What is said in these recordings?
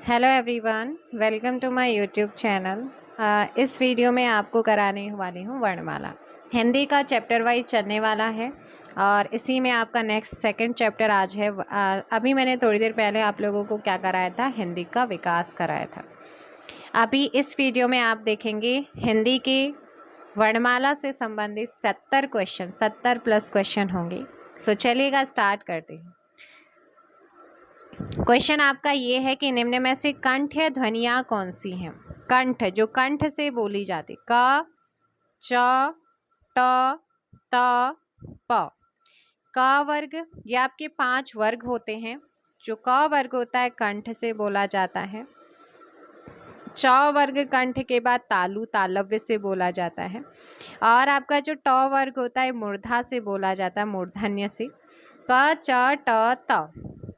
Hello everyone, welcome to my YouTube channel. इस video में आपको कराने वाली हूँ वर्णमाला। हिंदी का चैप्टर वाइज चलने वाला है और इसी में आपका नेक्स्ट सेकंड चैप्टर आज है। अभी मैंने थोड़ी देर पहले आप लोगों को क्या कराया था, हिंदी का विकास कराया था। अभी इस वीडियो में आप देखेंगे हिंदी के वर्णमाला से संबंधित 70 क्वेश्चन, 70 प्लस क्वेश्चन होंगे। सो चलिएगा, स्टार्ट करते हैं। क्वेश्चन आपका ये है कि निम्न में से कंठ ध्वनियाँ कौन सी हैं? कंठ, जो कंठ से बोली जाती, क, च, ट, त, प। क वर्ग, ये आपके 5 वर्ग होते हैं। जो क वर्ग होता है कंठ से बोला जाता है। च वर्ग कंठ के बाद तालु, तालव्य से बोला जाता है। और आपका जो ट वर्ग होता है मूर्धा से बोला जाता है, मूर्धन्य से। क, च, ट, त,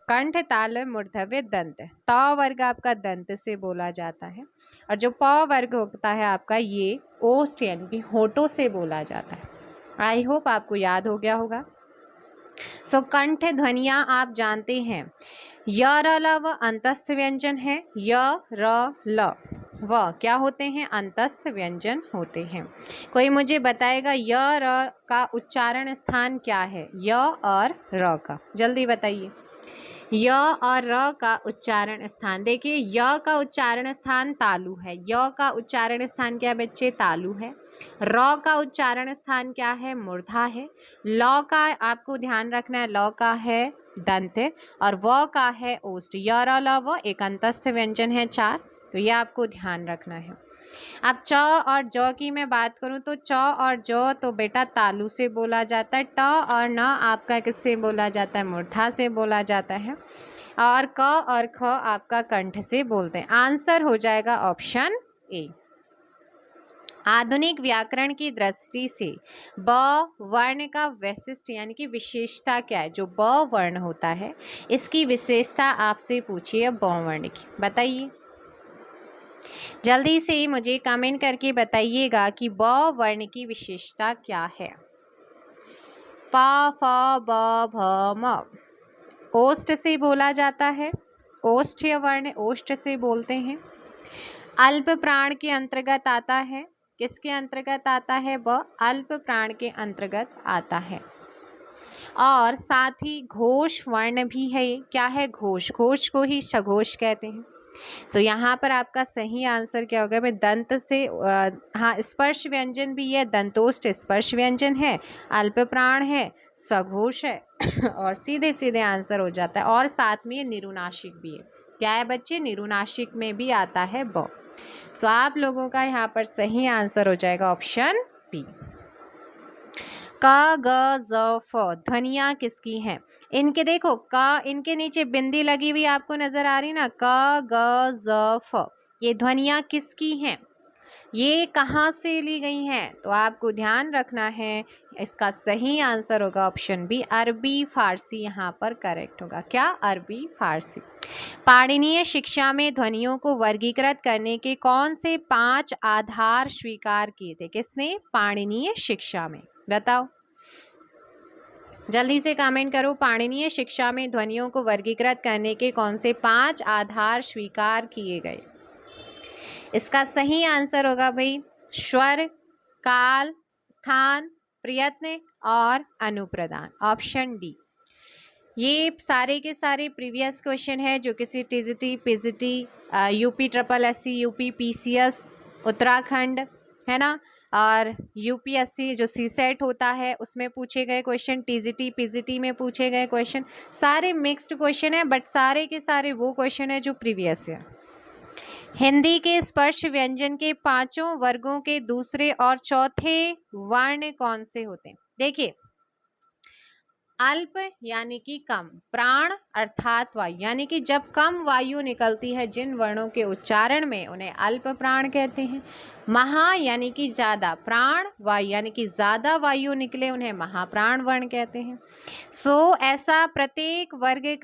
कंठ, ताल, मूर्धव्य, दंत। त वर्ग आपका दंत से बोला जाता है। और जो प वर्ग होता है आपका, ये ओष्ठ यानी कि होठों से बोला जाता है। आई होप आपको याद हो गया होगा। सो कंठ ध्वनियाँ आप जानते हैं, य, र, ल व अंतस्थ व्यंजन है। य, र, ल व क्या होते हैं? अंतस्थ व्यंजन होते हैं। कोई मुझे बताएगा य, र का उच्चारण स्थान क्या है? य और र का, जल्दी बताइए। य और र का उच्चारण स्थान, देखिए य का उच्चारण स्थान तालु है। य का उच्चारण स्थान क्या है बच्चे? तालु है। र का उच्चारण स्थान क्या है? मूर्धा है। ल का आपको ध्यान रखना है, ल का है दंत और व का है ओष्ठ। य, र, ल, व एक अंतस्थ व्यंजन है 4, तो ये आपको ध्यान रखना है। अब च और ज की मैं बात करूं तो च और ज तो बेटा तालु से बोला जाता है। ट और न आपका किससे बोला जाता है? मूर्धा से बोला जाता है। और क और ख आपका कंठ से बोलते हैं। आंसर हो जाएगा ऑप्शन ए। आधुनिक व्याकरण की दृष्टि से ब वर्ण का वैशिष्ट यानी कि विशेषता क्या है? जो ब वर्ण होता है इसकी विशेषता आपसे पूछिए ब वर्ण की, बताइए जल्दी से मुझे कमेंट करके बताइएगा कि ब वर्ण की विशेषता क्या है। प, फ, ब, भ, म ओष्ठ से बोला जाता है। ओष्ठ्य वर्ण ओष्ठ से बोलते हैं। अल्प प्राण के अंतर्गत आता है। किसके अंतर्गत आता है? ब अल्प प्राण के अंतर्गत आता है। और साथ ही घोष वर्ण भी है। क्या है? घोष। घोष को ही सघोष कहते हैं। सो यहाँ पर आपका सही आंसर क्या होगा? भाई दंत से, हाँ स्पर्श व्यंजन भी है, दंतोष्ठ स्पर्श व्यंजन है, अल्प प्राण है, सघोष है और सीधे सीधे आंसर हो जाता है। और साथ में निरुनासिक भी है। क्या है बच्चे? निरुनासिक में भी आता है ब। सो आप लोगों का यहाँ पर सही आंसर हो जाएगा ऑप्शन बी। क, ग, ज, फ ध्वनियाँ किसकी हैं? इनके देखो क, इनके नीचे बिंदी लगी हुई आपको नजर आ रही ना, क, ग, ज, फ, ये ध्वनियाँ किसकी हैं? ये कहाँ से ली गई हैं? तो आपको ध्यान रखना है, इसका सही आंसर होगा ऑप्शन बी, अरबी फारसी यहाँ पर करेक्ट होगा। क्या? अरबी फारसी। पाणिनीय शिक्षा में ध्वनियों को वर्गीकृत करने के कौन से 5 आधार स्वीकार किए थे? किसने? पाणिनीय शिक्षा में, बताओ जल्दी से कमेंट करो। पाणिनीय शिक्षा में ध्वनियों को वर्गीकृत करने के कौन से 5 आधार स्वीकार किए गए? इसका सही आंसर होगा भाई स्वर, काल, स्थान, प्रयत्न और अनुप्रदान, ऑप्शन डी। ये सारे के सारे प्रीवियस क्वेश्चन है जो किसी TGT, PGT, UP triple SC, UP PCS, Uttarakhand है ना, और यूपीएससी जो सीसेट होता है उसमें पूछे गए क्वेश्चन, टीजीटी पीजीटी में पूछे गए क्वेश्चन, सारे मिक्स्ड क्वेश्चन है बट सारे के सारे वो क्वेश्चन है जो प्रीवियस है। हिंदी के स्पर्श व्यंजन के 5 वर्गों के दूसरे और चौथे वर्ण कौन से होते हैं? देखिए अल्प यानी कि कम, प्राण अर्थात वायु यानी कि जब कम वायु निकलती है जिन वर्णों के उच्चारण में उन्हें अल्प प्राण कहते हैं। महा यानी कि ज़्यादा, प्राण वायु यानी कि ज़्यादा वायु निकले उन्हें महाप्राण वर्ण कहते हैं। सो ऐसा प्रत्येक वर्ग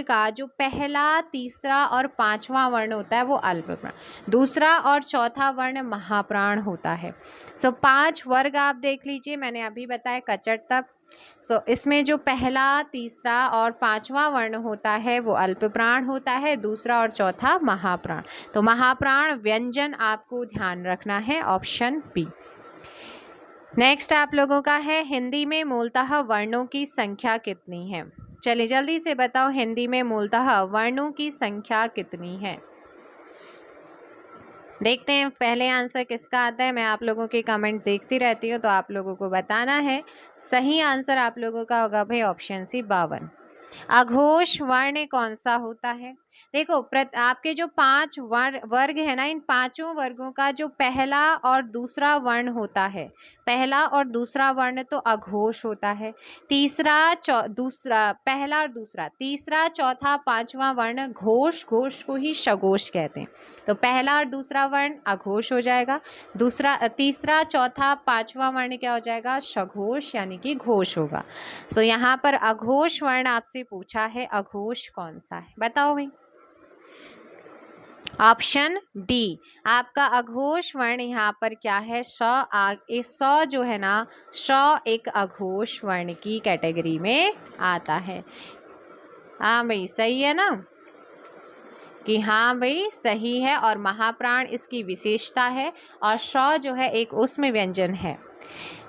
का जो पहला, तीसरा और 5वां वर्ण होता है वो अल्प प्राण, दूसरा और चौथा वर्ण महाप्राण होता है। सो 5 वर्ग आप देख लीजिए, मैंने अभी बताया कचट तप, इसमें जो पहला, तीसरा और पांचवा वर्ण होता है वो अल्प प्राण होता है, दूसरा और चौथा महाप्राण। तो महाप्राण व्यंजन आपको ध्यान रखना है, ऑप्शन बी। नेक्स्ट आप लोगों का है, हिंदी में मूलतः वर्णों की संख्या कितनी है? चलिए जल्दी से बताओ, हिंदी में मूलतः वर्णों की संख्या कितनी है? देखते हैं पहले आंसर किसका आता है। मैं आप लोगों के कमेंट देखती रहती हूँ, तो आप लोगों को बताना है। सही आंसर आप लोगों का होगा भाई ऑप्शन सी 52। अघोष वर्ण कौन सा होता है? देखो आपके जो 5 वर्ग है ना, इन पांचों वर्गों का जो पहला और दूसरा वर्ण होता है, पहला और दूसरा वर्ण तो अघोष होता है। पहला और दूसरा, तीसरा, चौथा, पांचवा वर्ण घोष, घोष को ही शघोष कहते हैं। तो पहला और दूसरा वर्ण अघोष हो जाएगा, तीसरा, चौथा, पांचवा वर्ण क्या हो जाएगा? शघोष यानी कि घोष होगा। सो यहाँ पर अघोष वर्ण आपसे पूछा है, अघोष कौन सा है? बताओ भाई। ऑप्शन डी आपका अघोष वर्ण यहाँ पर क्या है? स जो है ना, श एक अघोष वर्ण की कैटेगरी में आता है। हाँ भाई सही है ना, कि हाँ भाई सही है, और महाप्राण इसकी विशेषता है, और श जो है एक उसमें व्यंजन है।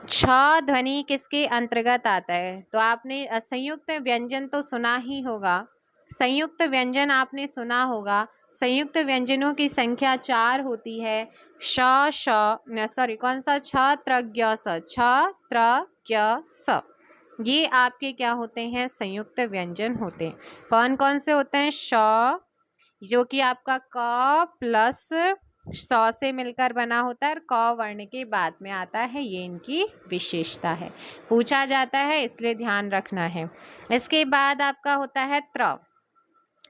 छ ध्वनि किसके अंतर्गत आता है? तो आपने संयुक्त व्यंजन तो सुना ही होगा, संयुक्त व्यंजन आपने सुना होगा। संयुक्त व्यंजनों की संख्या 4 होती है। कौन सा? छ त्र ज्ञ स, छ त्र ज्ञ स, ये आपके क्या होते हैं? संयुक्त व्यंजन होते हैं। कौन कौन से होते हैं? श जो कि आपका क प्लस सौ से मिलकर बना होता है, और क वर्ण के बाद में आता है, ये इनकी विशेषता है, पूछा जाता है इसलिए ध्यान रखना है। इसके बाद आपका होता है त्र।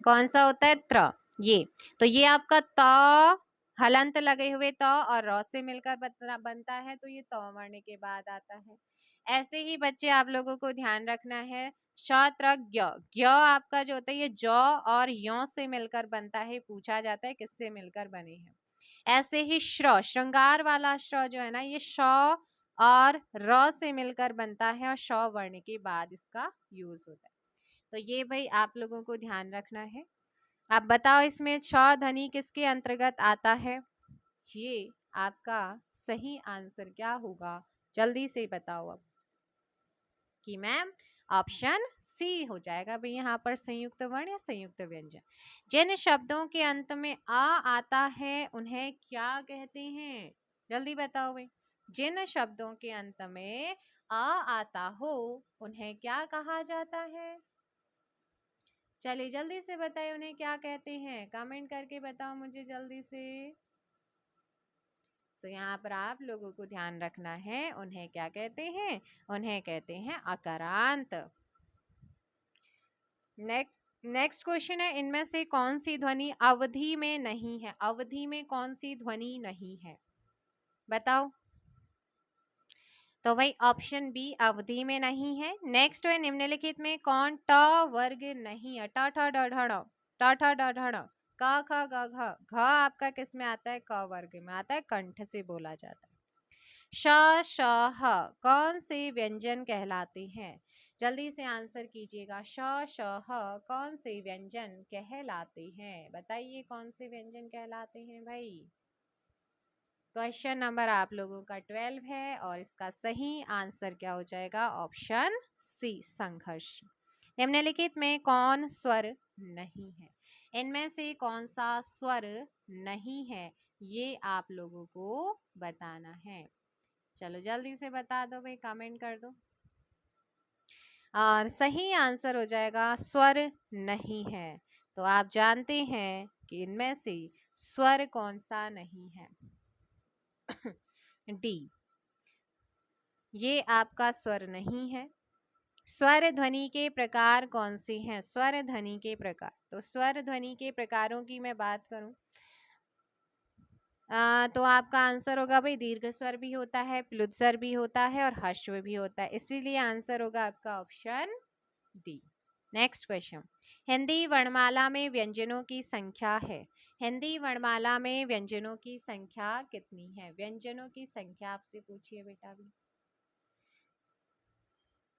कौन सा होता है? त्र। ये तो ये आपका त हलंत लगे हुए त और र से मिलकर बनता है, तो ये त वर्ण के बाद आता है। ऐसे ही बच्चे आप लोगों को ध्यान रखना है। ज्ञ आपका जो होता है ये ज और यो से मिलकर बनता है, पूछा जाता है किससे मिलकर बने हैं। ऐसे ही श्रृंगार वाला श्र जो है ना, ये श और र से मिलकर बनता है, और श वर्ण के बाद इसका यूज होता है। तो ये भाई आप लोगों को ध्यान रखना है। आप बताओ इसमें छ ध्वनि किसके अंतर्गत आता है? ये आपका सही आंसर क्या होगा? जल्दी से बताओ अब। कि मैम ऑप्शन सी हो जाएगा भाई यहाँ पर संयुक्त वर्ण या संयुक्त व्यंजन। जिन शब्दों के अंत में आ आता है उन्हें क्या कहते हैं? जल्दी बताओ भाई। जिन शब्दों के अंत में आ आता हो उन्हें क्या कहा जाता है? चलिए जल्दी से बताइए, उन्हें क्या कहते हैं? कमेंट करके बताओ मुझे जल्दी से। तो यहाँ पर आप लोगों को ध्यान रखना है, उन्हें क्या कहते हैं? उन्हें कहते हैं अकारांत। नेक्स्ट क्वेश्चन है, इनमें से कौन सी ध्वनि अवधि में नहीं है? अवधि में कौन सी ध्वनि नहीं है? बताओ। तो भाई ऑप्शन बी अवधि में नहीं है। नेक्स्ट है, निम्नलिखित में कौन ट वर्ग नहीं है? ट ठ ड ढ ण, ट ठ ड ढ ण, क ख ग घ, घ आपका किस में आता है? क वर्ग में आता है, कंठ से बोला जाता है। श श ह कौन से व्यंजन कहलाते हैं? जल्दी से आंसर कीजिएगा। श श ह कौन से व्यंजन कहलाते हैं? बताइए कौन से व्यंजन कहलाते हैं भाई। क्वेश्चन नंबर आप लोगों का 12 है, और इसका सही आंसर क्या हो जाएगा? ऑप्शन सी संघर्ष। निम्नलिखित में कौन स्वर नहीं है? इनमें से कौन सा स्वर नहीं है, ये आप लोगों को बताना है। चलो जल्दी से बता दो भाई, कमेंट कर दो। और सही आंसर हो जाएगा स्वर नहीं है। तो आप जानते हैं कि इनमें से स्वर कौन सा नहीं है? डी, ये आपका स्वर नहीं है। स्वर ध्वनि के प्रकार कौन से हैं? स्वर ध्वनि के प्रकार, तो स्वर ध्वनि के प्रकारों की मैं बात करूं तो आपका आंसर होगा भाई दीर्घ स्वर भी होता है, प्लुत स्वर भी होता है, और ह्रस्व भी होता है, इसीलिए आंसर होगा आपका option D. Next question, Hindi वर्णमाला में व्यंजनों की संख्या है। हिंदी वर्णमाला में व्यंजनों की संख्या कितनी है? व्यंजनों की संख्या आपसे पूछिए बेटा भी।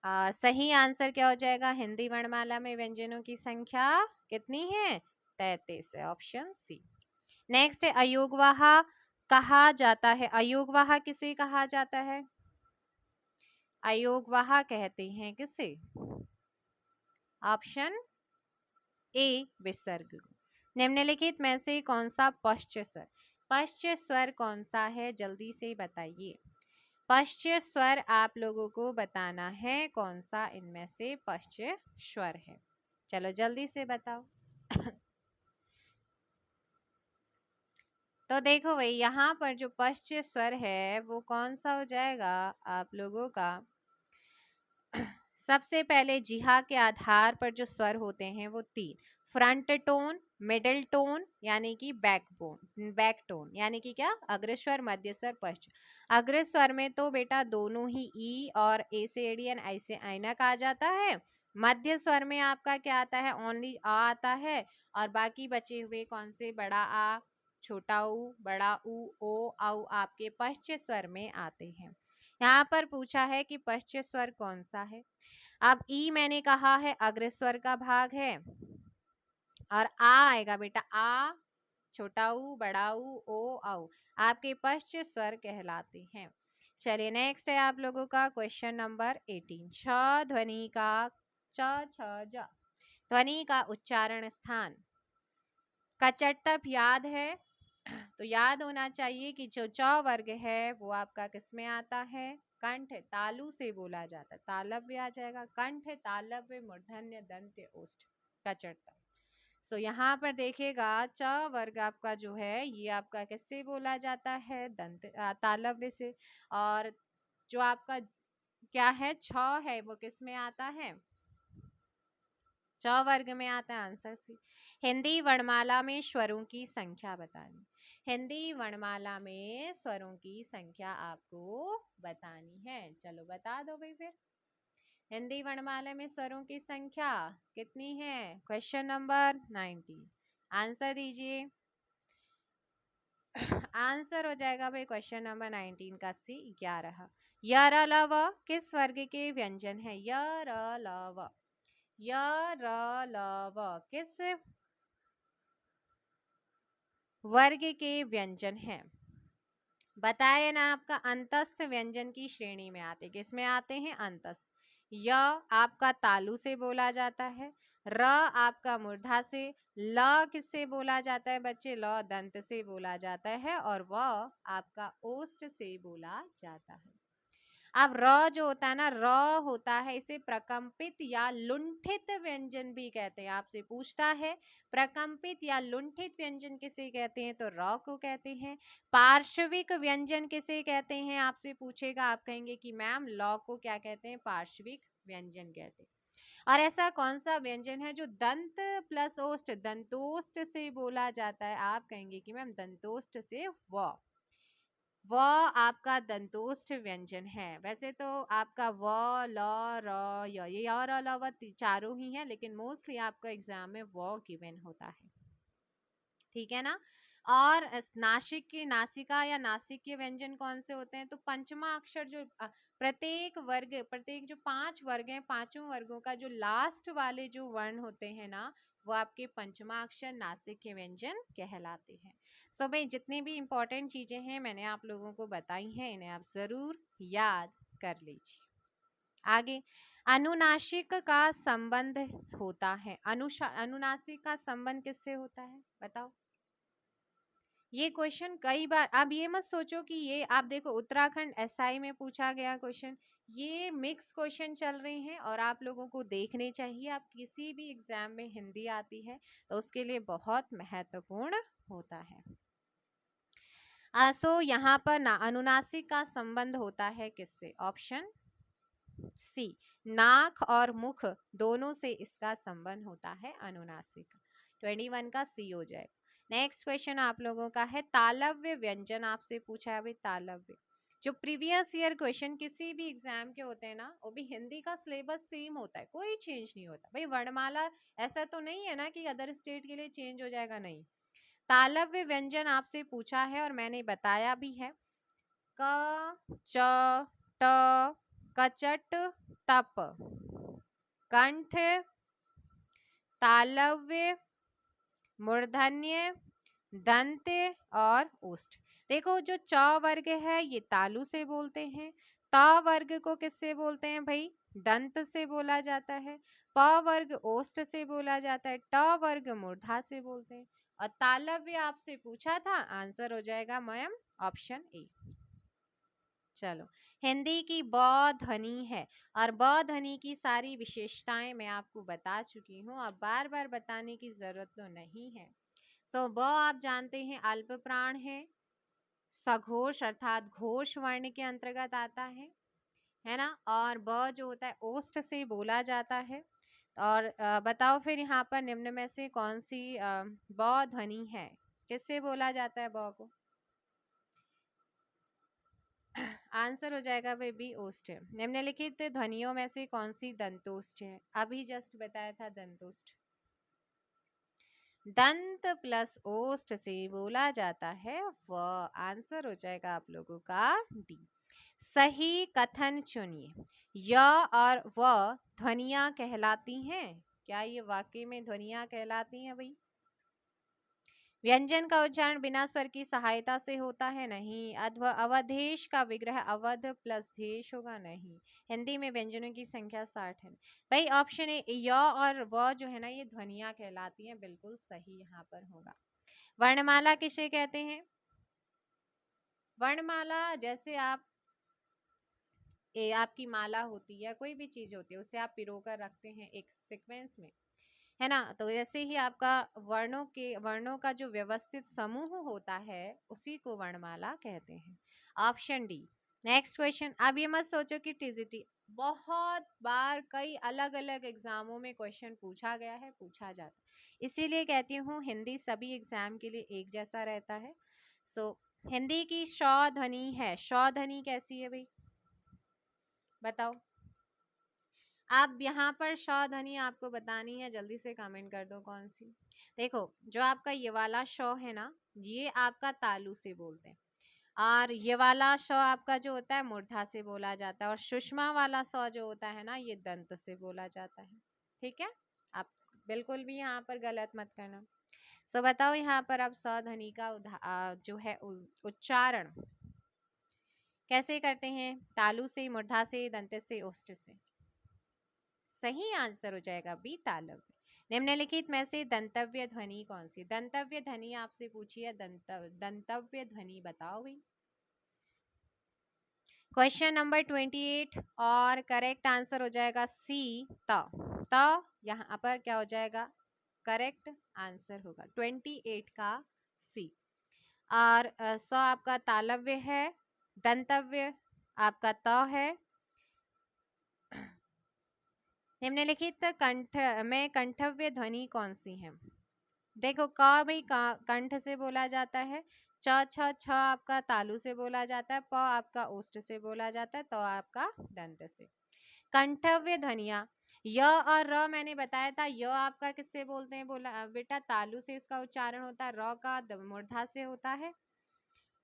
सही आंसर क्या हो जाएगा? हिंदी वर्णमाला में व्यंजनों की संख्या कितनी है? 33 है, ऑप्शन सी। नेक्स्ट है अयोगवाह कहा जाता है। अयोगवाह किसे कहा जाता है? अयोगवाह कहते हैं किसे? ऑप्शन ए विसर्ग। निम्नलिखित में से कौन सा पश्च स्वर? पश्च स्वर कौन सा है? जल्दी से बताइए। पश्च स्वर आप लोगों को बताना है कौन सा इनमें से पश्च स्वर है। चलो जल्दी से बताओ। तो देखो भाई यहाँ पर जो पश्च स्वर है वो कौन सा हो जाएगा आप लोगों का? सबसे पहले जिहा के आधार पर जो स्वर होते हैं वो 3, फ्रंट टोन, मिडिल टोन यानी कि बैक टोन यानी कि क्या? अग्रस्वर, मध्य स्वर, पश्च। अग्रस्वर में तो बेटा दोनों ही ई और ए से एडियन, आई से ऐनक आ जाता है। मध्य स्वर में आपका क्या आता है? ओनली आ आता है। और बाकी बचे हुए कौन से? बड़ा आ, छोटा ऊ, बड़ा ऊ, ओ, औ आपके पश्च स्वर में आते हैं। यहाँ पर पूछा है कि पश्च स्वर कौन सा है। अब ई मैंने कहा है अग्रस्वर का भाग है और आ आएगा बेटा, आ, छोटा ऊ, बड़ा ऊ, ओ, औ आपके पश्च स्वर कहलाते हैं। चलिए नेक्स्ट है आप लोगों का क्वेश्चन नंबर 18। छ ध्वनि का च छ ज ध्वनि का उच्चारण स्थान कचटतप याद है? तो याद होना चाहिए कि जो च वर्ग है वो आपका किस में आता है? कंठ तालु से बोला जाता है, तालव्य आ जाएगा। कंठ तालव्य मूर्धन्य दंत्य ओष्ठ कचटतप। सो यहाँ पर देखिएगा च वर्ग आपका जो है ये आपका किससे बोला जाता है? तालव्य से। और जो आपका क्या है छ है वो किस में आता है? च वर्ग में आता है, आंसर सी। हिंदी वर्णमाला में स्वरों की संख्या बतानी। हिंदी वर्णमाला में स्वरों की संख्या आपको बतानी है। चलो बता दो भाई फिर। हिंदी वर्णमाला में स्वरों की संख्या कितनी है? Question number 19। आंसर दीजिए। आंसर हो जाएगा भाई क्वेश्चन नंबर 19 का सी 11। य र ल व किस वर्ग के व्यंजन है? य र ल व, य र ल व किस वर्ग के व्यंजन है? बताया ना आपका अंतस्थ व्यंजन की श्रेणी में आते। किस में आते हैं? अंतस्थ। य आपका तालु से बोला जाता है, र आपका मूर्धा से, ल किससे बोला जाता है बच्चे? ल दंत से बोला जाता है और व आपका ओष्ठ से बोला जाता है। अब र जो होता है ना, र होता है इसे प्रकंपित या लुंठित व्यंजन भी कहते हैं। आपसे पूछता है प्रकंपित या लुंठित व्यंजन किसे कहते हैं? तो र को कहते हैं। पार्श्विक व्यंजन किसे कहते हैं? आपसे पूछेगा, आप कहेंगे कि मैम ल को क्या कहते हैं? पार्श्विक व्यंजन कहते हैं। और ऐसा कौन सा व्यंजन है जो दंत प्लस ओष्ठ, दंतोष्ठ से बोला जाता है? आप कहेंगे कि मैम दंतोष्ठ से व आपका दंतोष्ठ व्यंजन है। वैसे तो आपका व, ल, र, य ये और अलावा चारों ही हैं, लेकिन मोस्टली आपका एग्जाम में व गिवन होता है। ठीक है ना। और नासिक के नासिका या नासिक के व्यंजन कौन से होते हैं? तो पंचमा अक्षर जो प्रत्येक जो 5 वर्ग हैं, पांचों वर्गों का जो लास्ट वाले जो वर्ण होते हैं ना, वो आपके पंचमा अक्षर नासिक के व्यंजन कहलाते हैं। सो भाई जितनी भी इंपॉर्टेंट चीजें हैं मैंने आप लोगों को बताई हैं, इन्हें आप जरूर याद कर लीजिए। आगे अनुनासिक का संबंध होता है। अनुनासिक का संबंध किससे होता है? बताओ। ये क्वेश्चन कई बार, आप ये मत सोचो कि ये आप देखो उत्तराखंड एसआई में पूछा गया क्वेश्चन, ये मिक्स क्वेश्चन चल रहे हैं और आप लोगों को देखने चाहिए। आप किसी भी एग्जाम में हिंदी आती है तो उसके लिए बहुत महत्वपूर्ण होता है। सो यहाँ पर ना अनुनासिक का संबंध होता है किससे? ऑप्शन सी, नाक और मुख दोनों से इसका संबंध होता है अनुनासिक। 21 का सी हो जाएगा। नेक्स्ट क्वेश्चन आप लोगों का है तालव्य व्यंजन। आपसे पूछा है अभी तालव्य। जो प्रीवियस ईयर क्वेश्चन किसी भी एग्जाम के होते हैं ना, वो भी हिंदी का सिलेबस सेम होता है, कोई चेंज नहीं होता भाई। वर्णमाला ऐसा तो नहीं है ना कि अदर स्टेट के लिए चेंज हो जाएगा, नहीं। तालव्य व्यंजन आपसे पूछा है और मैंने बताया भी है। क, च, ट, कचट तप, कंठ, तालव्य, मूर्धन्य, दंत और ओष्ठ। देखो जो च वर्ग है ये तालु से बोलते हैं, त वर्ग को किससे बोलते हैं भाई, दंत से बोला जाता है, प वर्ग ओष्ठ से बोला जाता है, ट वर्ग मूर्धा से बोलते हैं, और तालव्य आपसे पूछा था, आंसर हो जाएगा मैम ऑप्शन ए। चलो, हिंदी की ब ध्वनि है और ब ध्वनि की सारी विशेषताएं मैं आपको बता चुकी हूँ, अब बार बार बताने की जरूरत तो नहीं है। सो ब आप जानते हैं अल्प प्राण है, सघोष अर्थात घोष वर्ण के अंतर्गत आता है ना, और ब जो होता है ओष्ठ से बोला जाता है। और बताओ फिर यहाँ पर निम्न में से कौन सी ब ध्वनि है, किससे बोला जाता है ब को, आंसर हो जाएगा भाई बी ओष्ठ। निम्नलिखित ध्वनियों में से कौन सी दंतोष्ठ है, अभी जस्ट बताया था दंतोष्ठ। दंत प्लस ओष्ठ से बोला जाता है व, आंसर हो जाएगा आप लोगों का डी। सही कथन चुनिए, य और व ध्वनियां कहलाती हैं, क्या ये वाकई में ध्वनियां कहलाती हैं भाई। व्यंजन का उच्चारण बिना स्वर की सहायता से होता है, नहीं। अवधेश का विग्रह अवध प्लस देश होगा, नहीं। हिंदी में व्यंजनों की संख्या 60 है भाई। ऑप्शन ए य और व जो है ना ये ध्वनियां कहलाती हैं, बिल्कुल सही यहाँ पर होगा। वर्णमाला किसे कहते हैं, वर्णमाला जैसे आप आपकी माला होती है, कोई भी चीज होती है, उसे आप पिरोकर रखते हैं एक सीक्वेंस में, है ना, तो ऐसे ही आपका वर्णों का जो व्यवस्थित समूह होता है उसी को वर्णमाला कहते हैं, ऑप्शन डी। नेक्स्ट क्वेश्चन, अब ये मत सोचो कि टीजीटी, बहुत बार कई अलग अलग एग्जामों में क्वेश्चन पूछा गया है, पूछा जाता है, इसीलिए कहती हूँ हिंदी सभी एग्जाम के लिए एक जैसा रहता है। सो हिंदी की श ध्वनि है, श ध्वनि कैसी है भाई बताओ। आप यहाँ पर श ध्वनि आपको बतानी है, जल्दी से कमेंट कर दो कौन सी। देखो जो आपका ये वाला श है ना, ये आपका तालु से बोलते हैं, और ये वाला श आपका जो होता है मूर्धा से बोला जाता है, और सुषमा वाला स जो होता है ना ये दंत से बोला जाता है, ठीक है। आप बिल्कुल भी यहाँ पर गलत मत करना। सो बताओ यहाँ पर अब स ध्वनि का जो है उच्चारण कैसे करते हैं, तालु से, मूर्धा से, दंत से, ओष्ठ से। सही आंसर हो जाएगा बी तालव्य। निम्नलिखित में से दंतव्य ध्वनि कौन सी, दंतव्य ध्वनि आपसे पूछी है, दंतव्य ध्वनि बताओ भाई। क्वेश्चन नंबर 28 और करेक्ट आंसर हो जाएगा सी त यहाँ पर क्या हो जाएगा, करेक्ट आंसर होगा 28 का सी। और स आपका तालव्य है, दंतव्य आपका त है। निम्नलिखित कंठ में कंठव्य ध्वनि कौन सी है, देखो क भाई कंठ से बोला जाता है, च छ छ आपका तालु से बोला जाता है, प आपका ओष्ठ से बोला जाता है, तो आपका दंत से। कंठव्य ध्वनिया य और र मैंने बताया था, य आपका किससे बोलते हैं बोला बेटा, तालु से इसका उच्चारण होता है, र का मूर्धा से होता है,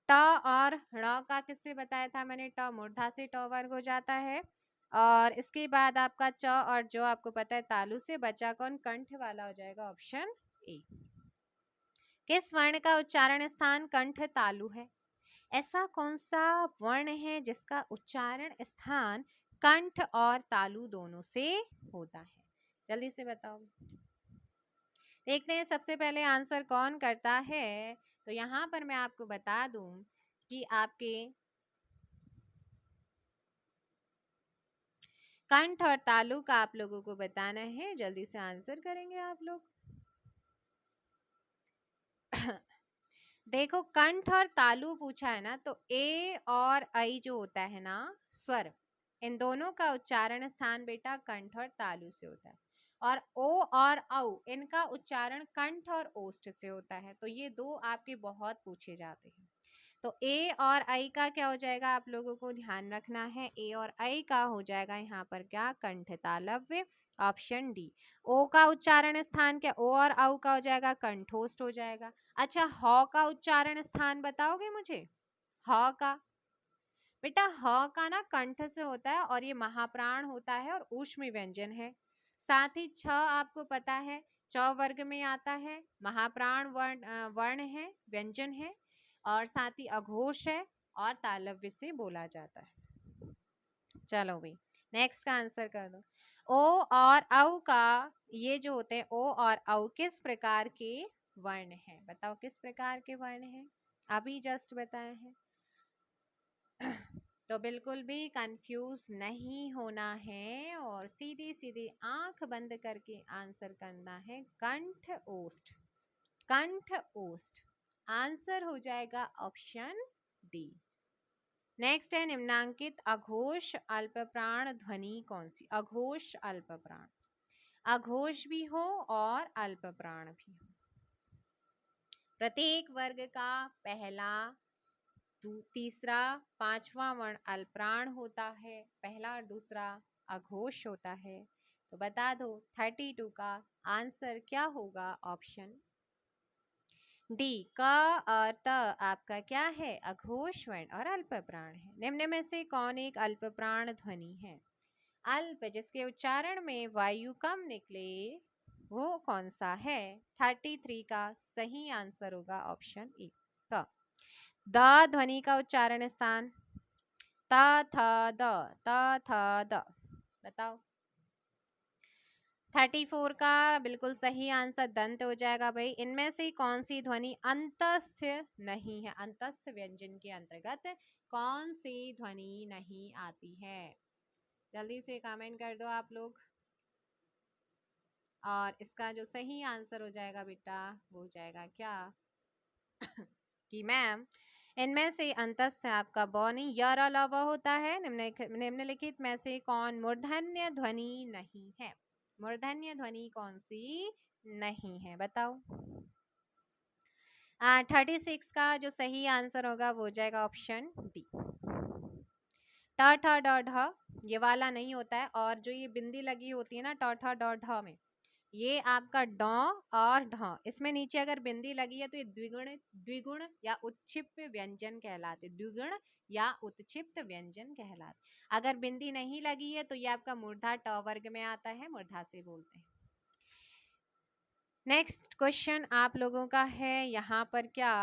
ट और ण का किससे बताया था मैंने, ट मूर्धा से ट वर्ग हो जाता है, और इसके बाद आपका च और जो आपको पता है तालु से, बचा कौन, कंठ वाला हो जाएगा ऑप्शन ए। किस वर्ण का उच्चारण स्थान कंठ तालु है, ऐसा कौन सा वर्ण है जिसका उच्चारण स्थान कंठ और तालु दोनों से होता है, जल्दी से बताओ। देखते हैं सबसे पहले आंसर कौन करता है, तो यहाँ पर मैं आपको बता दूं कि आपके कंठ और तालु का आप लोगों को बताना है, जल्दी से आंसर करेंगे आप लोग। देखो कंठ और तालु पूछा है ना, तो ए और आई जो होता है ना स्वर, इन दोनों का उच्चारण स्थान बेटा कंठ और तालु से होता है, और ओ और औ इनका उच्चारण कंठ और ओष्ठ से होता है, तो ये दो आपके बहुत पूछे जाते हैं। तो ए और आई का क्या हो जाएगा, आप लोगों को ध्यान रखना है, ए और आई का हो जाएगा यहाँ पर क्या, कंठ तालव्य, ऑप्शन डी। ओ का उच्चारण स्थान क्या, ओ और औ का हो जाएगा कंठोष्ठ हो जाएगा। अच्छा ह का उच्चारण स्थान बताओगे मुझे, ह का, बेटा ह का ना कंठ से होता है और ये महाप्राण होता है और ऊष्म व्यंजन है। साथ ही छ आपको पता है च वर्ग में आता है, महाप्राण वर्ण है, व्यंजन है और साथ ही अघोष है और तालव्य से बोला जाता है। चलो भाई नेक्स्ट का आंसर कर दो। ओ और औ का ये जो होते हैं ओ और औ किस प्रकार के वर्ण हैं? बताओ किस प्रकार के वर्ण हैं? अभी जस्ट बताए हैं। तो बिल्कुल भी कंफ्यूज नहीं होना है और सीधी सीधी आंख बंद करके आंसर करना है। कंठ ओष्ठ, कंठ ओष्ठ आंसर हो जाएगा ऑप्शन डी। नेक्स्ट है निम्नांकित अघोष अल्पप्राण ध्वनि कौन सी? अघोष अल्पप्राण, अघोष भी हो और अल्पप्राण भी हो। प्रत्येक वर्ग का पहला तीसरा पांचवा वर्ण अल्पप्राण होता है, पहला और दूसरा अघोष होता है। तो बता दो 32 का आंसर क्या होगा? ऑप्शन डी क और त आपका क्या है? अघोष वर्ण और अल्पप्राण है। निम्न में से कौन एक अल्पप्राण ध्वनि है? अल्प जिसके उच्चारण में वायु कम निकले वो कौन सा है? 33 का सही आंसर होगा ऑप्शन ए त। द ध्वनि का उच्चारण स्थान त थ द, त थ द। बताओ 34 का बिल्कुल सही आंसर दंत हो जाएगा भाई। इनमें से कौन सी ध्वनि अंतस्थ नहीं है? अंतस्थ व्यंजन के अंतर्गत कौन सी ध्वनि नहीं आती है? जल्दी से कमेंट कर दो आप लोग। और इसका जो सही आंसर हो जाएगा बेटा वो हो जाएगा क्या कि मैम इनमें से अंतस्थ आपका बौनी यर लव होता है। निम्नलिखित में से कौन मूर्धन्य ध्वनि नहीं है? मूर्धन्य ध्वनि कौन सी नहीं है? बताओ। 36 का जो सही आंसर होगा वो हो जाएगा ऑप्शन डी। ट ठ ड ढ ये वाला नहीं होता है और जो ये बिंदी लगी होती है ना ट ठ ड ढ में, ये आपका ड और ढ, इसमें नीचे अगर बिंदी लगी है तो ये द्विगुण द्विगुण या उत्क्षिप्त व्यंजन कहलाते। द्विगुण या उत्क्षिप्त व्यंजन कहलाते। अगर बिंदी नहीं लगी है तो ये आपका मूर्धा ट वर्ग में आता है, मूर्धा से बोलते हैं। नेक्स्ट क्वेश्चन आप लोगों का है यहाँ पर क्या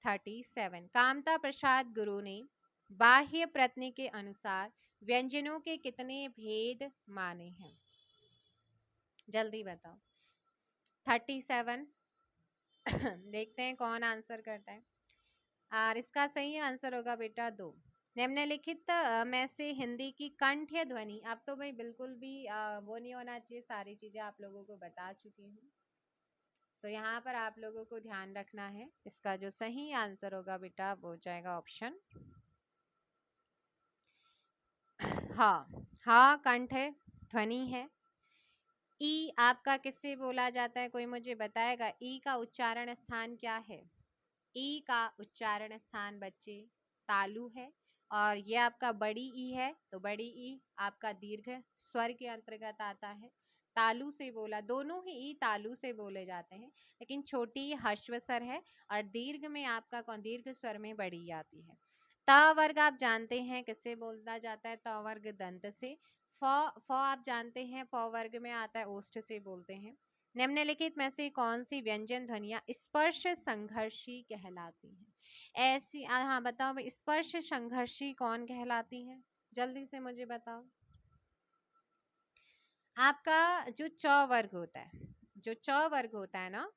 37। कामता प्रसाद गुरु ने बाह्य प्रत्न के अनुसार व्यंजनों के कितने भेद माने हैं? जल्दी बताओ। 37 देखते हैं कौन आंसर करता है। और इसका सही आंसर होगा बेटा 2। निम्नलिखित में से हिंदी की कंठ्य ध्वनि, अब तो भाई बिल्कुल भी वो नहीं होना चाहिए, सारी चीजें आप लोगों को बता चुकी हूँ। सो यहाँ पर आप लोगों को ध्यान रखना है। इसका जो सही आंसर होगा बेटा वो हो जाएगा ऑप्शन हाँ कंठ है, ध्वनि है। ई आपका किससे बोला जाता है? कोई मुझे बताएगा ई का उच्चारण स्थान क्या है? ई का उच्चारण स्थान बच्चे तालु है और ये आपका बड़ी ई है तो बड़ी ई आपका दीर्घ स्वर के अंतर्गत आता है। तालु से बोला, दोनों ही ई तालु से बोले जाते हैं लेकिन छोटी ह्रस्व स्वर है और दीर्घ में आपका कौन दीर्घ स्वर में बड़ी आती है। त वर्ग आप जानते हैं किससे बोला जाता है? त वर्ग दंत से। फ आप जानते हैं फ वर्ग में आता है, ओष्ठ से बोलते हैं। निम्नलिखित में से कौन सी व्यंजन ध्वनियां स्पर्श संघर्षी कहलाती हैं? ऐसी हाँ बताओ भाई, स्पर्श संघर्षी कौन कहलाती हैं? जल्दी से मुझे बताओ। आपका जो च वर्ग होता है, जो च वर्ग होता है ना,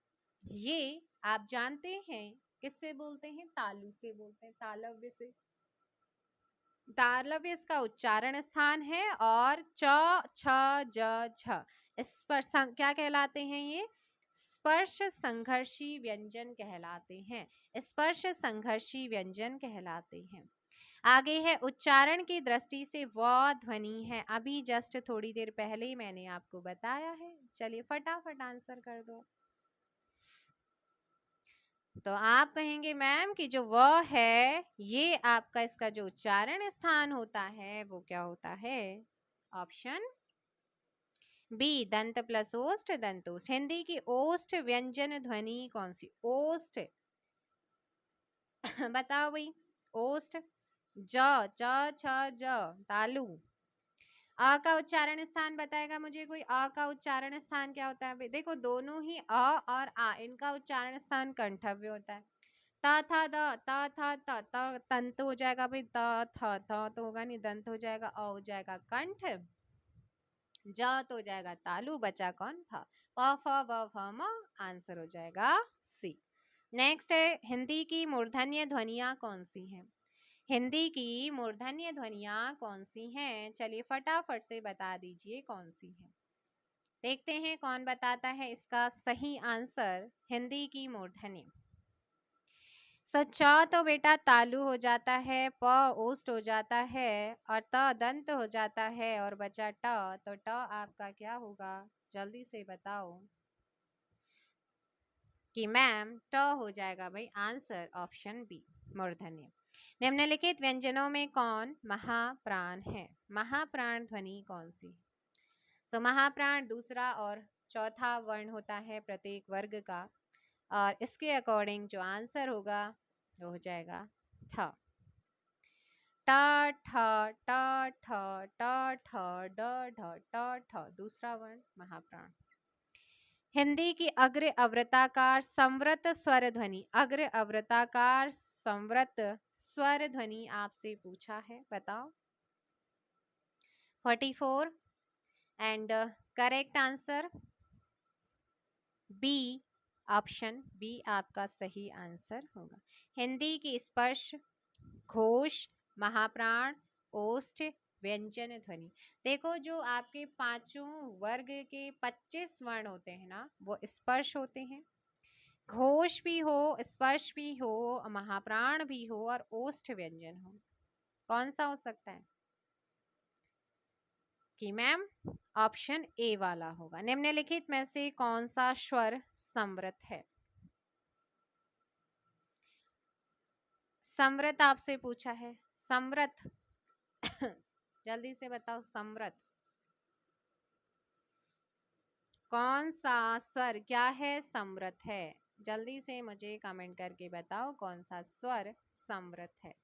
ये आप जानते हैं किससे बोलते हैं? तालु से बोलते हैं, तालव्य से। तालव्य इसका उच्चारण स्थान है और च छ ज झ इस पर क्या कहलाते हैं? ये स्पर्श संघर्षी व्यंजन कहलाते हैं। स्पर्श संघर्षी व्यंजन कहलाते हैं। आगे है उच्चारण की दृष्टि से व ध्वनि है। अभी जस्ट थोड़ी देर पहले ही मैंने आपको बताया है। चलिए फटाफट आंसर कर दो। तो आप कहेंगे मैम कि जो व है ये आपका इसका जो उच्चारण स्थान होता है वो क्या होता है? ऑप्शन बी दंत प्लस ओष्ठ दंतोष्ठ। हिंदी की ओष्ठ व्यंजन ध्वनि कौन सी? ओष्ठ बताओ भाई। ओष्ठ ज, च, छ, ज, तालू। अ का उच्चारण स्थान बताएगा मुझे कोई? अ का उच्चारण स्थान क्या होता है? देखो दोनों ही अ और आ, इनका उच्चारण स्थान कंठव्य होता है। त था द, त था त, त तंत हो जाएगा भाई, त था थ तो होगा नहीं, दंत हो जाएगा, अ हो जाएगा कंठ, ज तो हो जाएगा तालु, बचा कौन? फ। प फ ब फ म, आंसर हो जाएगा सी। नेक्स्ट है हिंदी की मूर्धन्य ध्वनियां कौन सी हैं? हिंदी की मूर्धन्य ध्वनियां कौन सी हैं? चलिए फटाफट से बता दीजिए कौन सी हैं। देखते हैं कौन बताता है इसका सही आंसर। हिंदी की मूर्धन्य च तो बेटा तालु हो जाता है, प ओष्ठ हो जाता है और त दंत हो जाता है और बचा ट, तो ट आपका क्या होगा? जल्दी से बताओ कि मैम ट हो जाएगा भाई आंसर ऑप्शन बी मूर्धन्य। निम्नलिखित व्यंजनों में कौन महाप्राण है? महाप्राण ध्वनि कौन सी? सो महाप्राण दूसरा और चौथा वर्ण होता है प्रत्येक वर्ग का, और इसके अकॉर्डिंग जो आंसर होगा वो हो जाएगा ठ। ट ठ ट ठ ट ठ ड ढ ट ठ, दूसरा वर्ण महाप्राण। हिंदी की अग्र अवृताकार संवृत स्वर ध्वनि, अग्र अवृताकार संवृत स्वर ध्वनि आपसे पूछा है, बताओ। 44 and correct answer B, option B आपका सही आंसर होगा। हिंदी की स्पर्श, घोष, महाप्राण, ओष्ठ, व्यंजन ध्वनि। देखो जो आपके पांचों वर्ग के 25 वर्ण होते हैं ना, वो स्पर्श होते हैं। घोष भी हो, स्पर्श भी हो, महाप्राण भी हो और ओष्ठ व्यंजन हो। कौन सा हो सकता है? कि मैम ऑप्शन ए वाला होगा। निम्नलिखित में से कौन सा स्वर संवृत है? संवृत आपसे पूछा है, संवृत जल्दी से बताओ, संवृत कौन सा स्वर क्या है? संवृत है। जल्दी से मुझे कमेंट करके बताओ कौन सा स्वर संवृत है।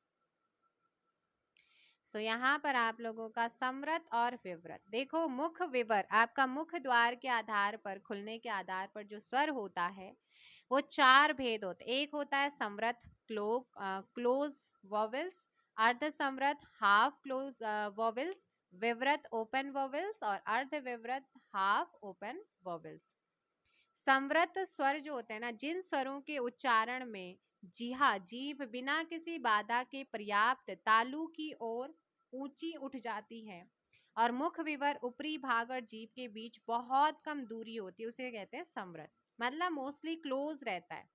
सो यहाँ पर आप लोगों का संवृत और विवृत। देखो मुख विवर आपका मुख द्वार के आधार पर, खुलने के आधार पर जो स्वर होता है वो चार भेद होते। एक होता है संवृत क्लोज वॉवेल्स, अर्ध संवृत हाफ क्लोज वॉवेल्स, विवृत ओपन वॉवेल्स और अर्ध विवृत हाफ ओपन वॉवेल्स। संवृत स्वर जो होते हैं ना, जिन स्वरों के उच्चारण में जिहा जीभ बिना किसी बाधा के पर्याप्त तालु की ओर ऊंची उठ जाती है और मुख विवर ऊपरी भाग और जीभ के बीच बहुत कम दूरी होती है, उसे कहते हैं संवृत। मतलब मोस्टली क्लोज रहता है,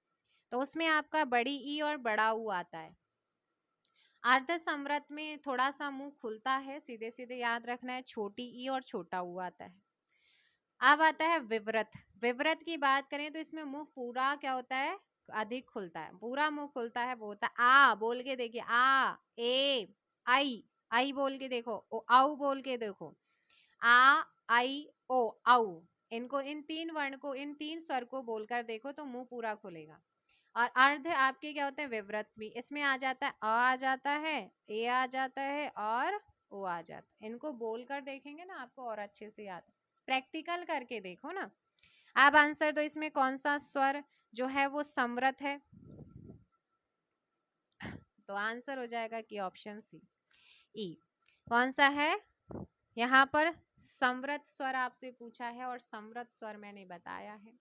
तो उसमें आपका बड़ी ई और बड़ा ऊ आता है। अर्ध संवृत में थोड़ा सा मुंह खुलता है, सीधे सीधे याद रखना है, छोटी ई और छोटा ऊ आता है। अब आता है विवृत। विवृत की बात करें तो इसमें मुंह पूरा क्या होता है? अधिक खुलता है, पूरा मुंह खुलता है, वो होता है आ। बोल के देखिए, आ ए आई, आई बोल के देखो, ओ आउ बोल के देखो, आ आई ओ आउ। इनको, इन तीन वर्ण को, इन तीन स्वर को बोलकर देखो तो मुंह पूरा खुलेगा। और अर्ध आपके क्या होते हैं? विवृत भी। इसमें आ जाता है, अ आ जाता है, ए आ जाता है और ओ आ जाता है। इनको बोलकर देखेंगे ना आपको और अच्छे से याद, प्रैक्टिकल करके देखो ना। अब आंसर दो, इसमें कौन सा स्वर जो है वो संवृत है? तो आंसर हो जाएगा कि ऑप्शन सी ई। कौन सा है? यहाँ पर संवृत स्वर आपसे पूछा है और संवृत स्वर मैंने बताया है।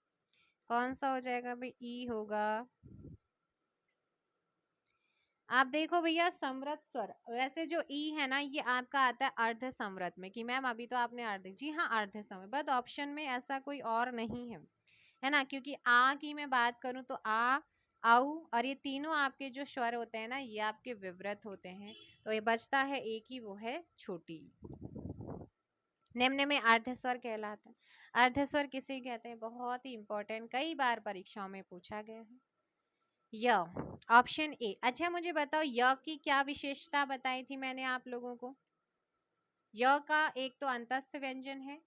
कौन सा हो जाएगा भाई? ई होगा। आप देखो भैया संवृत स्वर, वैसे जो ई है ना ये आपका आता है अर्ध संवृत में, कि मैम अभी तो आपने अर्ध, जी हाँ अर्ध संवृत, बट ऑप्शन में ऐसा कोई और नहीं है ना, क्योंकि आ की मैं बात करूं तो आ, आउ और ये तीनों आपके जो स्वर होते हैं ना ये आपके विवृत होते हैं। तो ये बचता है एक ही, वो है छोटी। निम्न में अर्ध स्वर कहलाता है। अर्ध स्वर किसे कहते हैं? बहुत ही इंपॉर्टेंट, कई बार परीक्षाओं में पूछा गया है। य, ऑप्शन ए। अच्छा मुझे बताओ य की क्या विशेषता बताई थी मैंने आप लोगों को? य का एक तो अंतस्थ व्यंजन है,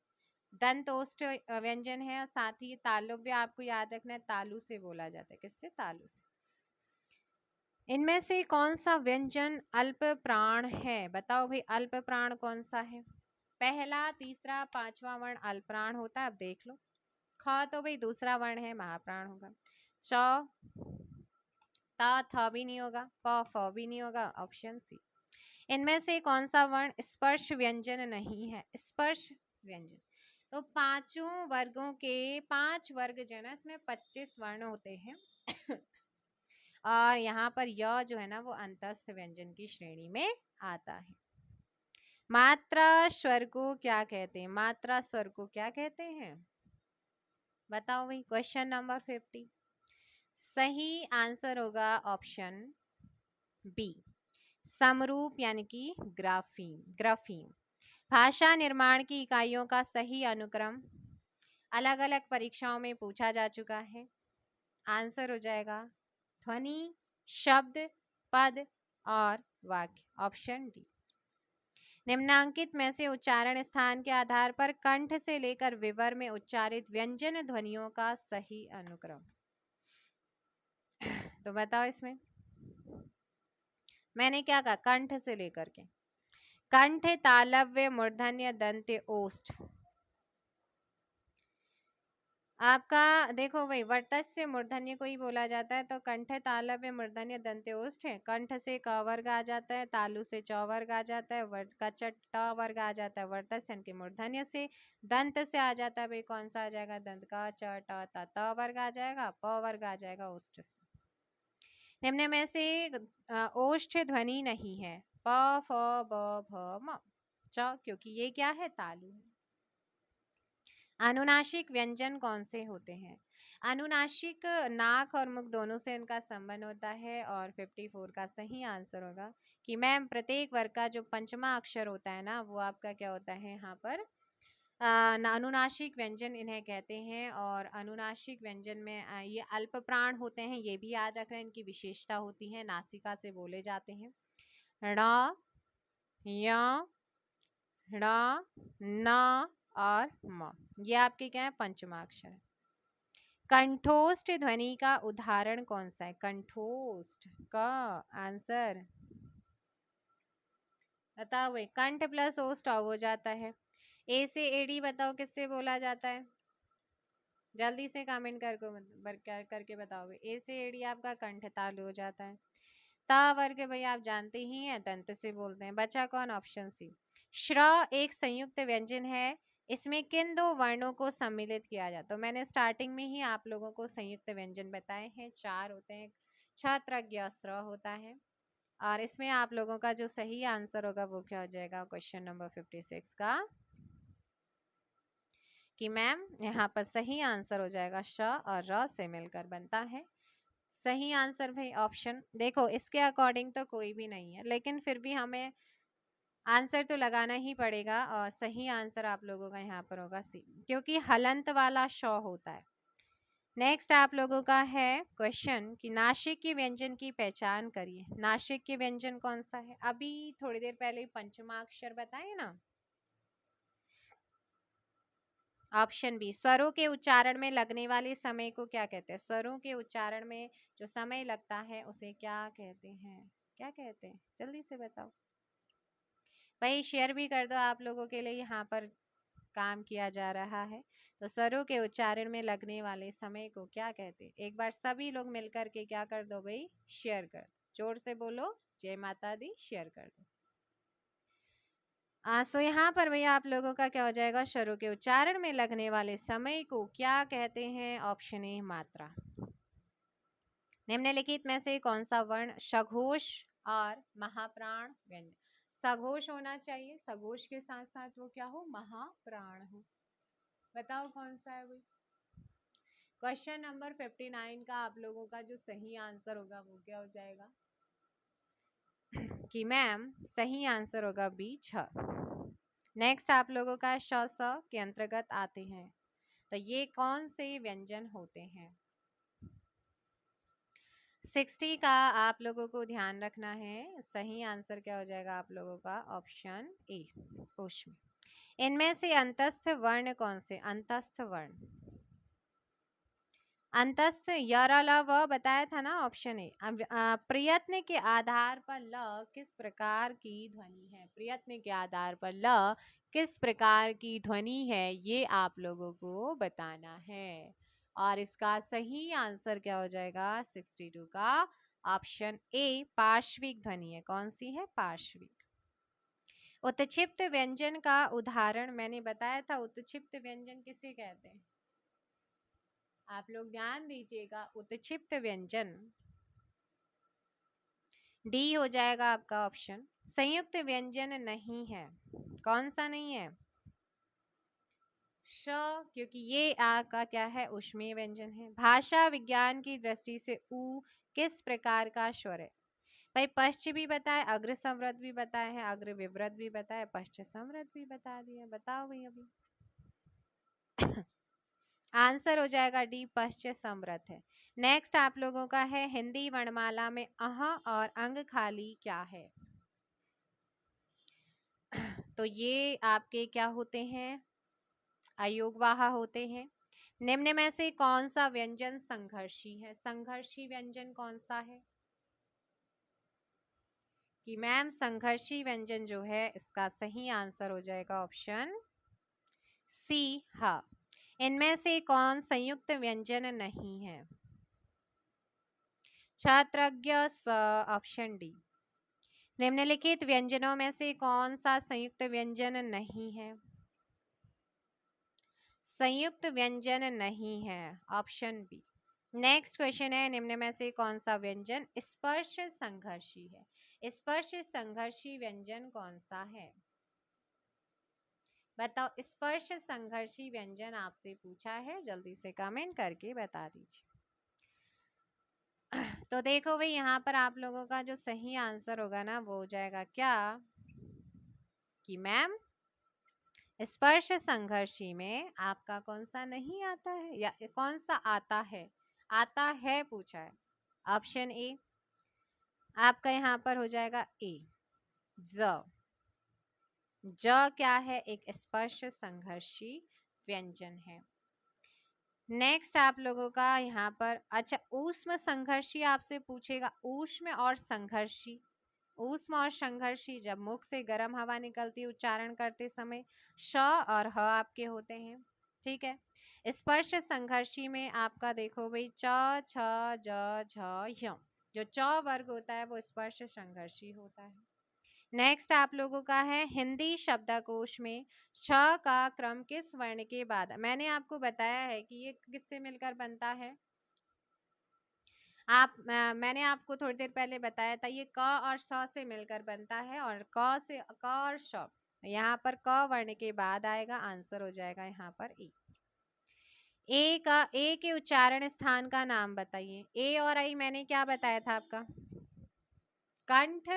दंतोष्ठ व्यंजन है और साथ ही तालव्य आपको याद रखना है, तालु से बोला जाता है। किससे? तालु से। इनमें से कौन सा व्यंजन अल्प प्राण है? बताओ भाई, अल्प प्राण कौन सा है? पहला, तीसरा, पांचवा वर्ण अल्प प्राण होता है। अब देख लो। ख तो भाई दूसरा वर्ण है, महाप्राण होगा। च, ता, थ भी नहीं होगा, प, फ भी नहीं होगा, ऑप्शन सी। इनमें से कौन सा वर्ण स्पर्श व्यंजन नहीं है? स्पर्श व्यंजन। तो पांचों वर्गों के 5 वर्ग जो है ना, इसमें 25 वर्ण होते हैं। और यहाँ पर य जो है ना वो अंतस्थ व्यंजन की श्रेणी में आता है। मात्रा स्वर को क्या कहते हैं? मात्रा स्वर को क्या कहते हैं? बताओ भाई, क्वेश्चन नंबर 50। सही आंसर होगा ऑप्शन बी, समरूप यानी कि ग्राफीम। ग्राफीम भाषा निर्माण की इकाइयों का सही अनुक्रम अलग अलग परीक्षाओं में पूछा जा चुका है। आंसर हो जाएगा ध्वनि, शब्द, पद और वाक्य, ऑप्शन डी। निम्नांकित में से उच्चारण स्थान के आधार पर कंठ से लेकर विवर में उच्चारित व्यंजन ध्वनियों का सही अनुक्रम। तो बताओ इसमें मैंने क्या कहा? कंठ से लेकर के कंठ, तालव्य, मूर्धन्य, दंत्य, ओष्ठ। आपका देखो भाई, वर्तस्य मूर्धन्य को ही बोला जाता है, तो कंठ, तालव्य, मूर्धन्य, दंत्य, ओष्ठ है। कंठ से क वर्ग आ जाता है, तालु से च वर्ग आ जाता है, वर्ग का च ट वर्ग आ जाता है वर्तस्य यानी कि मूर्धन्य से। दंत से आ जाता है भाई, कौन सा आ जाएगा? दंत का च ट त वर्ग आ जाएगा, प वर्ग आ जाएगा ओष्ठ से। निम्न में से ओष्ठ ध्वनि नहीं है। प, फ, ब, भ, म, च, क्योंकि ये क्या है? तालु है। अनुनासिक व्यंजन कौन से होते हैं? अनुनासिक नाक और मुख दोनों से इनका संबंध होता है। और 54 का सही आंसर होगा कि मैम प्रत्येक वर्ग का जो पंचमा अक्षर होता है ना, वो आपका क्या होता है यहाँ पर? अनुनासिक व्यंजन इन्हें कहते हैं। और अनुनासिक व्यंजन में ये अल्प प्राण होते हैं, ये भी याद रख रहे हैं। इनकी विशेषता होती है, नासिका से बोले जाते हैं। ण, य, ण, न और म, ये आपके क्या है? पंचमा अक्षर। कंठोष्ठ ध्वनि का उदाहरण कौन सा है? कंठोष्ठ का आंसर बताओ भाई। कंठ प्लस ओष्ठ हो जाता है। ए से एडी बताओ किससे बोला जाता है? जल्दी से कमेंट करके बताओ भाई। ए से एडी आपका कंठ तालु हो जाता है। ता वर्ग भाई आप जानते ही हैं, दंत से बोलते हैं। बचा कौन? Option C. श्र एक संयुक्त व्यंजन है, इसमें किन दो वर्णों को सम्मिलित किया जाता है? तो मैंने स्टार्टिंग में ही आप लोगों को संयुक्त व्यंजन बताए हैं, 4 होते हैं। छ, त्र, स्र होता है। और इसमें आप लोगों का जो सही आंसर होगा वो क्या हो जाएगा? क्वेश्चन नंबर 56 का कि मैम यहाँ पर सही आंसर हो जाएगा श और र से मिलकर बनता है सही आंसर। भाई ऑप्शन देखो, इसके अकॉर्डिंग तो कोई भी नहीं है, लेकिन फिर भी हमें आंसर तो लगाना ही पड़ेगा। और सही आंसर आप लोगों का यहाँ पर होगा सी, क्योंकि हलंत वाला श होता है। नेक्स्ट आप लोगों का है क्वेश्चन कि नासिक के व्यंजन की पहचान करिए। नासिक के व्यंजन कौन सा है? अभी थोड़ी देर पहले पंचमा अक्षर बताए ना। ऑप्शन बी, स्वरों के उच्चारण में लगने वाले समय को क्या कहते हैं? स्वरों के उच्चारण में जो समय लगता है उसे क्या कहते हैं? क्या कहते हैं? जल्दी से बताओ भाई। शेयर भी कर दो, आप लोगों के लिए यहाँ पर काम किया जा रहा है। तो स्वरों के उच्चारण में लगने वाले समय को क्या कहते हैं? एक बार सभी लोग मिलकर के क्या कर दो भाई? शेयर कर। जोर से बोलो जय माता दी, शेयर कर दो। सो यहाँ पर भैया आप लोगों का क्या हो जाएगा? स्वरों के उच्चारण में लगने वाले समय को क्या कहते हैं? ऑप्शन ए, मात्रा। निम्नलिखित में से कौन सा वर्ण सघोष और महाप्राण व्यंजन? सघोष होना चाहिए, सघोष के साथ साथ वो क्या हो? महाप्राण हो। बताओ कौन सा है भाई? क्वेश्चन नंबर 59 का आप लोगों का जो सही आंसर होगा वो क्या हो जाएगा? कि मैम सही आंसर होगा बी, छ। नेक्स्ट आप लोगों का श, स के अंतर्गत आते हैं। तो ये कौन से व्यंजन होते हैं? 60 का आप लोगों को ध्यान रखना है। सही आंसर क्या हो जाएगा आप लोगों का? ऑप्शन ए, ऊष्म। इनमें से अंतस्थ वर्ण कौन से? अंतस्थ वर्ण अंतस्थ यरल व बताया था ना ऑप्शन ए। प्रयत्न के आधार पर ल किस प्रकार की ध्वनि है? प्रयत्न के आधार पर ल किस प्रकार की ध्वनि है, ये आप लोगों को बताना है। और इसका सही आंसर क्या हो जाएगा? 62 का ऑप्शन ए पार्श्विक ध्वनि है। कौन सी है? पार्श्विक। उत्क्षिप्त व्यंजन का उदाहरण मैंने बताया था। उत्क्षिप्त व्यंजन किसे कहते हैं? आप लोग ध्यान दीजिएगा। उत्क्षिप्त व्यंजन डी हो जाएगा आपका ऑप्शन। संयुक्त व्यंजन नहीं है। कौन सा नहीं है? श, क्योंकि ये आ का क्या है? ऊष्मीय व्यंजन है। भाषा विज्ञान की दृष्टि से ऊ किस प्रकार का स्वर है? भाई पश्च भी बताए, अग्र संवृत भी बताए हैं, अग्र विवृत भी बताए, पश्च संवृत भी बता दिया। बताओ भाई अभी। आंसर हो जाएगा डी पश्च संवृत है। नेक्स्ट आप लोगों का है हिंदी वर्णमाला में अह और अंग खाली क्या है? तो ये आपके क्या होते हैं? अयोगवाह होते हैं। निम्न में से कौन सा व्यंजन संघर्षी है? संघर्षी व्यंजन कौन सा है? कि मैम संघर्षी व्यंजन जो है इसका सही आंसर हो जाएगा ऑप्शन सी हा। इनमें से कौन संयुक्त व्यंजन नहीं है? छात्रज्ञ ऑप्शन डी। निम्नलिखित व्यंजनों में से कौन सा संयुक्त व्यंजन नहीं है? संयुक्त व्यंजन नहीं है, ऑप्शन बी। नेक्स्ट क्वेश्चन है निम्न में से कौन सा व्यंजन स्पर्श संघर्षी है? स्पर्श संघर्षी व्यंजन कौन सा है? बताओ। स्पर्श संघर्षी व्यंजन आपसे पूछा है, जल्दी से कमेंट करके बता दीजिए। तो देखो भाई यहाँ पर आप लोगों का जो सही आंसर होगा ना वो हो जाएगा क्या? कि मैम स्पर्श संघर्षी में आपका कौन सा नहीं आता है या कौन सा आता है? आता है पूछा है। ऑप्शन ए आपका यहाँ पर हो जाएगा ए ज। ज क्या है? एक स्पर्श संघर्षी व्यंजन है। नेक्स्ट आप लोगों का यहाँ पर अच्छा ऊष्म संघर्षी आपसे पूछेगा। ऊष्म और संघर्षी, ऊष्म और संघर्षी जब मुख से गर्म हवा निकलती उच्चारण करते समय श और ह आपके होते हैं। ठीक है। स्पर्श संघर्षी में आपका देखो भाई च छ ज झ य, जो च वर्ग होता है वो स्पर्श संघर्षी होता है। नेक्स्ट आप लोगों का है हिंदी शब्दकोश में श का क्रम किस वर्ण के बाद? मैंने आपको बताया है कि ये किससे मिलकर बनता है। मैंने आपको थोड़ी देर पहले बताया था ये क और स से मिलकर बनता है और क से क और श यहाँ पर क वर्ण के बाद आएगा। आंसर हो जाएगा यहाँ पर ए। ए के उच्चारण स्थान का नाम बताइए। ए और आई मैंने क्या बताया था आपका? कंठ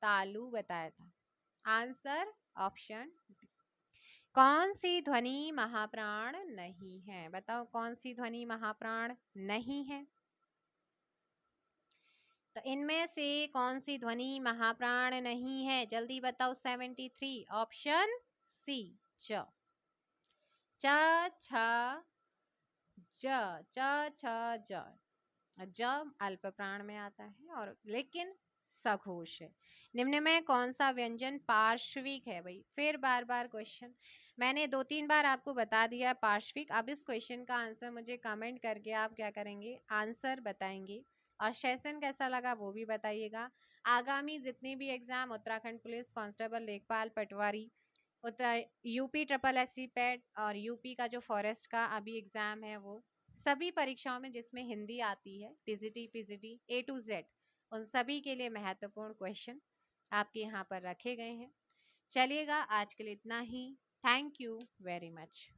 तालु बताया था। Answer option D. कौन सी ध्वनि महाप्राण नहीं है? बताओ कौन सी ध्वनि महाप्राण नहीं है? तो इनमें से कौन सी ध्वनि महाप्राण नहीं है? जल्दी बताओ। 73 ऑप्शन सी च। च छ ज च छ ज। ज अल्प प्राण में आता है और लेकिन सघोष है। निम्न में कौन सा व्यंजन पार्श्विक है? भाई फिर बार बार क्वेश्चन मैंने 2-3 बार आपको बता दिया पार्श्विक। अब इस क्वेश्चन का आंसर मुझे कमेंट करके आप क्या करेंगे? आंसर बताएंगे। और सेशन कैसा लगा वो भी बताइएगा। आगामी जितने भी एग्जाम उत्तराखंड पुलिस कांस्टेबल लेखपाल पटवारी यूपी ट्रिपल एससी पैट और यूपी का जो फॉरेस्ट का अभी एग्जाम है वो सभी परीक्षाओं में जिसमें हिंदी आती है TGT PGT A to Z उन सभी के लिए महत्वपूर्ण क्वेश्चन आपके यहाँ पर रखे गए हैं। चलिएगा आज के लिए इतना ही। Thank you very much.